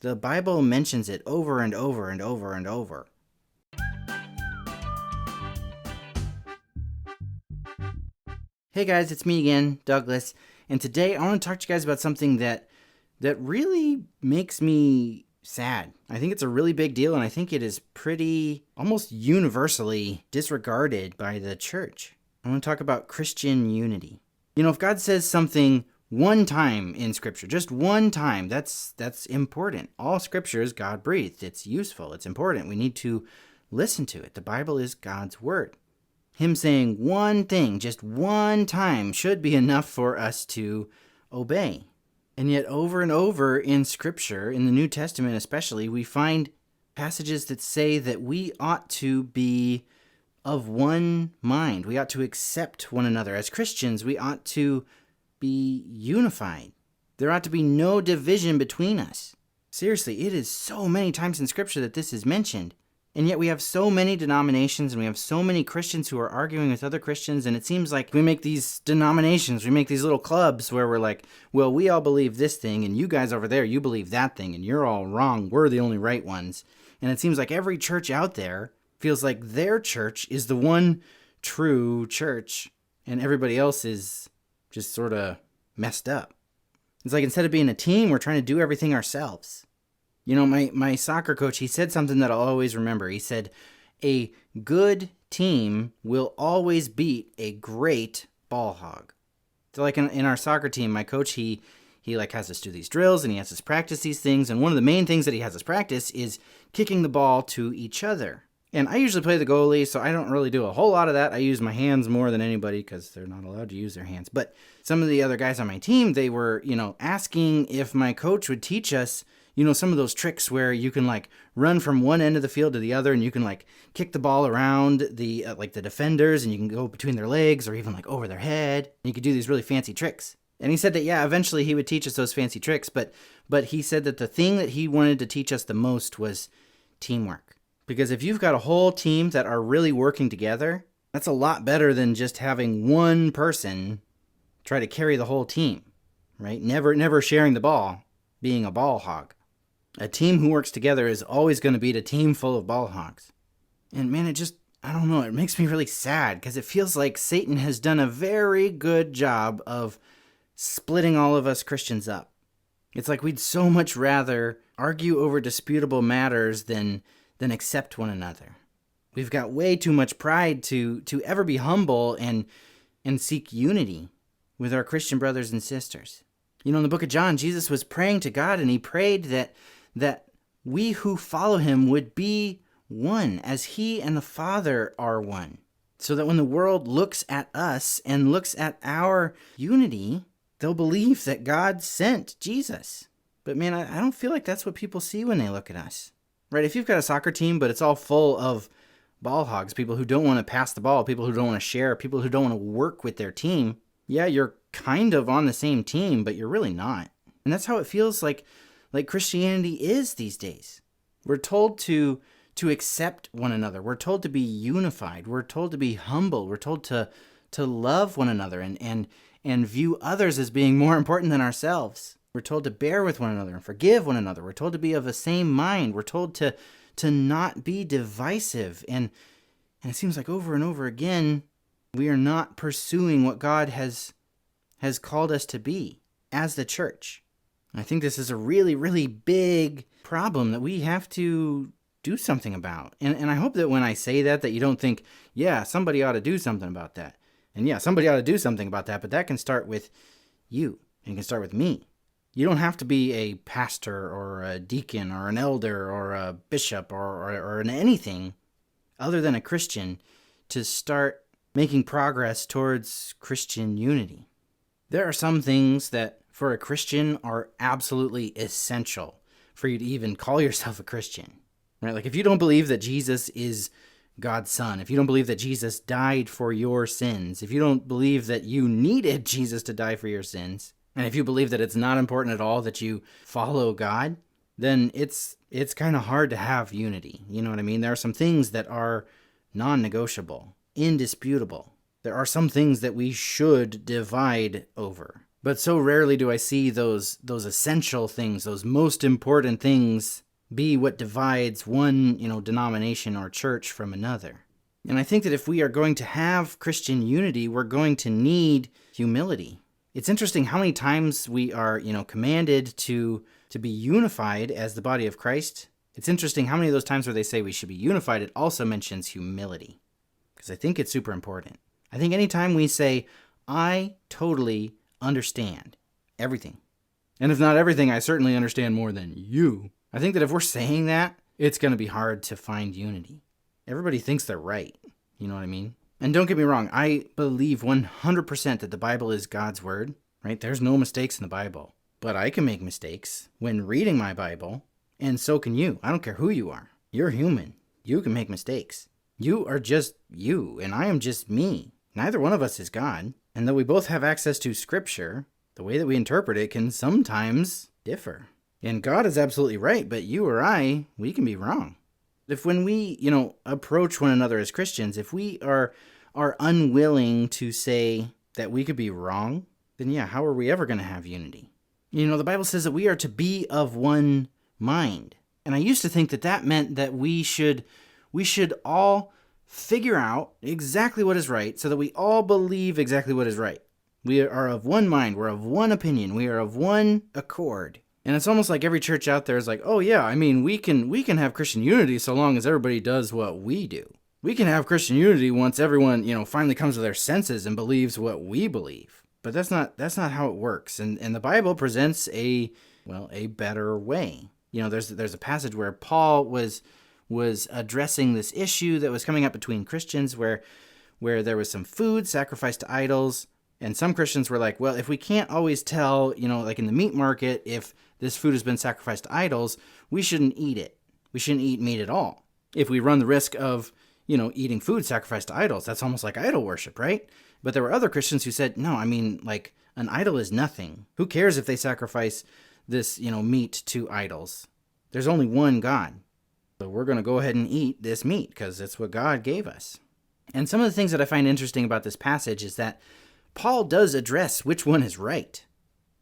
The Bible mentions it over and over and over and over. Hey guys, it's me again, Douglas, and today I want to talk to you guys about something that really makes me sad. I think it's a really big deal, and I think it is pretty almost universally disregarded by the church. I want to talk about Christian unity. You know, if God says something one time in Scripture, just one time, that's important. All Scripture is God-breathed. It's useful. It's important. We need to listen to it. The Bible is God's Word. Him saying one thing, just one time, should be enough for us to obey. And yet over and over in Scripture, in the New Testament especially, we find passages that say that we ought to be of one mind. We ought to accept one another. As Christians, we ought to be unified. There ought to be no division between us. Seriously, it is so many times in Scripture that this is mentioned. And yet we have so many denominations and we have so many Christians who are arguing with other Christians, and it seems like we make these denominations, we make these little clubs where we're like, well, we all believe this thing, and you guys over there, you believe that thing, and you're all wrong, we're the only right ones. And it seems like every church out there feels like their church is the one true church, and everybody else is just sort of messed up. It's like instead of being a team, we're trying to do everything ourselves. You know, my soccer coach, he said something that I'll always remember. He said, a good team will always beat a great ball hog. So like in our soccer team, my coach, he like has us do these drills and he has us practice these things. And one of the main things that he has us practice is kicking the ball to each other. And I usually play the goalie, so I don't really do a whole lot of that. I use my hands more than anybody because they're not allowed to use their hands. But some of the other guys on my team, they were, asking if my coach would teach us some of those tricks where you can like run from one end of the field to the other and you can like kick the ball around the defenders and you can go between their legs or even like over their head. And you could do these really fancy tricks. And he said that, yeah, eventually he would teach us those fancy tricks. But he said that the thing that he wanted to teach us the most was teamwork. Because if you've got a whole team that are really working together, that's a lot better than just having one person try to carry the whole team, right? Never sharing the ball, being a ball hog. A team who works together is always going to beat a team full of ball hogs. And man, I don't know, it makes me really sad because it feels like Satan has done a very good job of splitting all of us Christians up. It's like we'd so much rather argue over disputable matters than accept one another. We've got way too much pride to ever be humble and seek unity with our Christian brothers and sisters. You know, in the book of John, Jesus was praying to God and he prayed that we who follow him would be one as he and the Father are one. So that when the world looks at us and looks at our unity, they'll believe that God sent Jesus. But man, I don't feel like that's what people see when they look at us. Right? If you've got a soccer team, but it's all full of ball hogs, people who don't want to pass the ball, people who don't want to share, people who don't want to work with their team, yeah, you're kind of on the same team, but you're really not. And that's how it feels like Christianity is these days. We're told to accept one another. We're told to be unified. We're told to be humble. We're told to love one another and view others as being more important than ourselves. We're told to bear with one another and forgive one another. We're told to be of the same mind. We're told to not be divisive. And it seems like over and over again, we are not pursuing what God has called us to be as the church. I think this is a really, really big problem that we have to do something about. And I hope that when I say that you don't think, yeah, somebody ought to do something about that. And yeah, somebody ought to do something about that, but that can start with you and it can start with me. You don't have to be a pastor or a deacon or an elder or a bishop or an anything other than a Christian to start making progress towards Christian unity. There are some things that for a Christian are absolutely essential for you to even call yourself a Christian, right? Like if you don't believe that Jesus is God's son, if you don't believe that Jesus died for your sins, if you don't believe that you needed Jesus to die for your sins, and if you believe that it's not important at all that you follow God, then it's kind of hard to have unity. You know what I mean? There are some things that are non-negotiable, indisputable. There are some things that we should divide over. But so rarely do I see those essential things, those most important things, be what divides one, denomination or church from another. And I think that if we are going to have Christian unity, we're going to need humility. It's interesting how many times we are, commanded to be unified as the body of Christ. It's interesting how many of those times where they say we should be unified, it also mentions humility. Because I think it's super important. I think anytime we say, I totally understand everything, and if not everything, I certainly understand more than you. I think that if we're saying that, it's going to be hard to find unity. Everybody thinks they're right. You know what I mean? And don't get me wrong, I believe 100% that the Bible is God's word, right? There's no mistakes in the Bible. But I can make mistakes when reading my Bible, and so can you. I don't care who you are. You're human. You can make mistakes. You are just you, and I am just me. Neither one of us is God. And though we both have access to Scripture, the way that we interpret it can sometimes differ. And God is absolutely right, but you or I, we can be wrong. If when we, approach one another as Christians, if we are unwilling to say that we could be wrong, then how are we ever going to have unity? The Bible says that we are to be of one mind. And I used to think that meant that we should all figure out exactly what is right so that we all believe exactly what is right. We are of one mind. We're of one opinion. We are of one accord. And it's almost like every church out there is like, oh yeah, we can have Christian unity so long as everybody does what we do. We can have Christian unity once everyone, finally comes to their senses and believes what we believe. But that's not how it works. And the Bible presents a better way. There's a passage where Paul was addressing this issue that was coming up between Christians where there was some food sacrificed to idols, and some Christians were like, well, if we can't always tell, like in the meat market, if this food has been sacrificed to idols, we shouldn't eat it. We shouldn't eat meat at all. If we run the risk of, eating food sacrificed to idols, that's almost like idol worship, right? But there were other Christians who said, no, like an idol is nothing. Who cares if they sacrifice this, meat to idols? There's only one God. So we're going to go ahead and eat this meat because it's what God gave us. And some of the things that I find interesting about this passage is that Paul does address which one is right?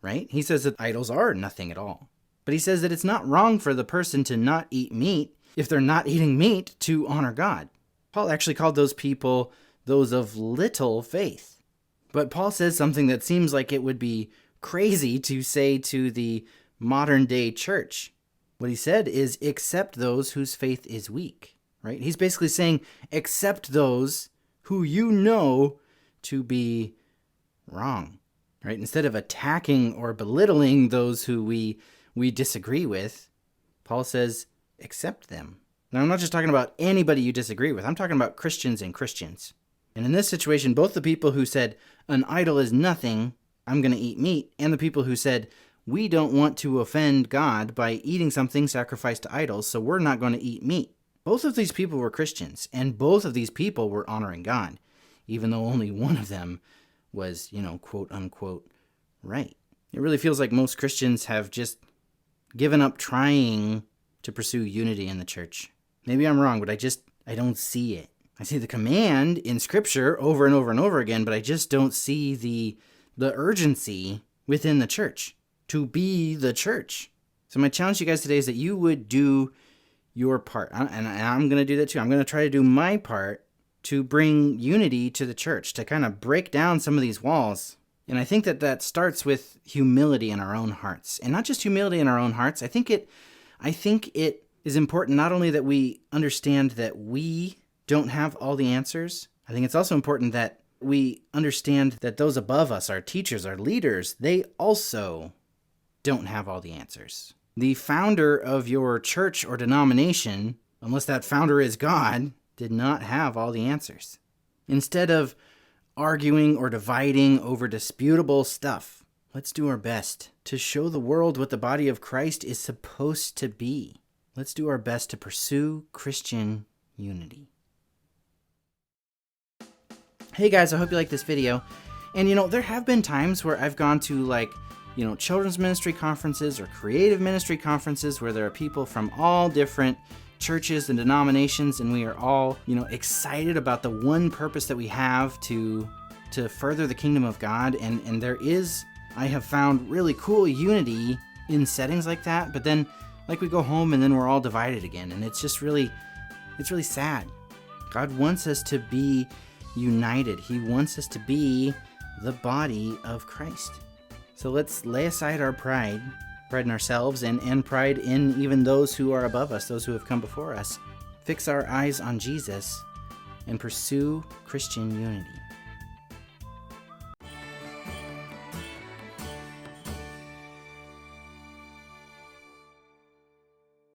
He says that idols are nothing at all. But he says that it's not wrong for the person to not eat meat if they're not eating meat to honor God. Paul actually called those people those of little faith. But Paul says something that seems like it would be crazy to say to the modern day church. What he said is, accept those whose faith is weak, right? He's basically saying, accept those who you know to be wrong, right? Instead of attacking or belittling those who we disagree with, Paul says, accept them. Now, I'm not just talking about anybody you disagree with. I'm talking about Christians and Christians. And in this situation, both the people who said, an idol is nothing, I'm going to eat meat, and the people who said, we don't want to offend God by eating something sacrificed to idols, so we're not going to eat meat. Both of these people were Christians, and both of these people were honoring God, even though only one of them was, quote unquote, right. It really feels like most Christians have just given up trying to pursue unity in the church. Maybe I'm wrong, but I don't see it. I see the command in Scripture over and over and over again, but I just don't see the urgency within the church to be the church. So my challenge to you guys today is that you would do your part. And I'm going to do that too. I'm going to try to do my part to bring unity to the church, to kind of break down some of these walls. And I think that starts with humility in our own hearts. And not just humility in our own hearts. I think it is important not only that we understand that we don't have all the answers. I think it's also important that we understand that those above us, our teachers, our leaders, they also don't have all the answers. The founder of your church or denomination, unless that founder is God, did not have all the answers. Instead of arguing or dividing over disputable stuff, let's do our best to show the world what the body of Christ is supposed to be. Let's do our best to pursue Christian unity. Hey guys, I hope you like this video. And there have been times where I've gone to children's ministry conferences or creative ministry conferences where there are people from all different churches and denominations, and we are all, excited about the one purpose that we have to further the kingdom of God. And there is I have found really cool unity in settings like that, but then like we go home and then we're all divided again, and it's really sad. God wants us to be united. He wants us to be the body of Christ. So let's lay aside our pride in ourselves and pride in even those who are above us, those who have come before us. Fix our eyes on Jesus and pursue Christian unity.